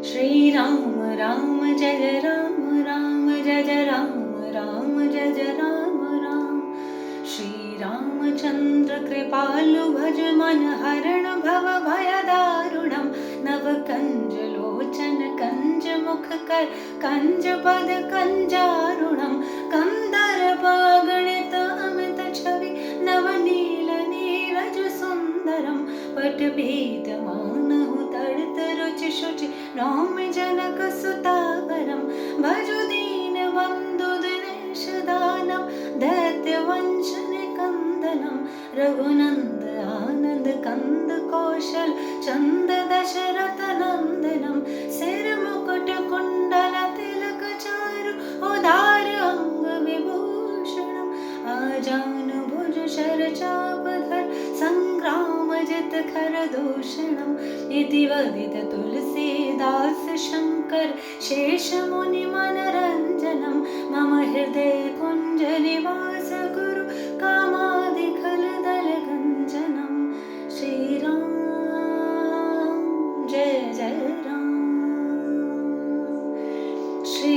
श्रीराम राम जय जय राम राम जय जय राम राम जय जय राम राम श्रीरामचन्द्र कृपालु भज मन हरण भव भय दारुणं नवकञ्जलोचन कञ्जमुखकर कञ्जपद कञ्जारुणं कन्दर्पगणित अमित छवि नवनील नीरज सुन्दरं पटपीतमानहु तडित रुचि शुचि नौमि जनक सुतावरं भजु दीनबन्धु दिनेश दानं दैत्यवंशने कन्दनं रघुनन्द आनन्द कन्द कौशल चन्द दशरथ नन्दनं सिरमुकुट कुण्डल तिलक चारु उदार अंग विभूषणम् आजानुभुज शरचापधर संग्रामजित खरदूषणम् इति वदित तुलसीदास शङ्कर शेषमुनिमनरञ्जनं मम हृदय कुञ्ज निवास कुरु कामादिखलदलगञ्जनं श्रीराम जय जय राम श्री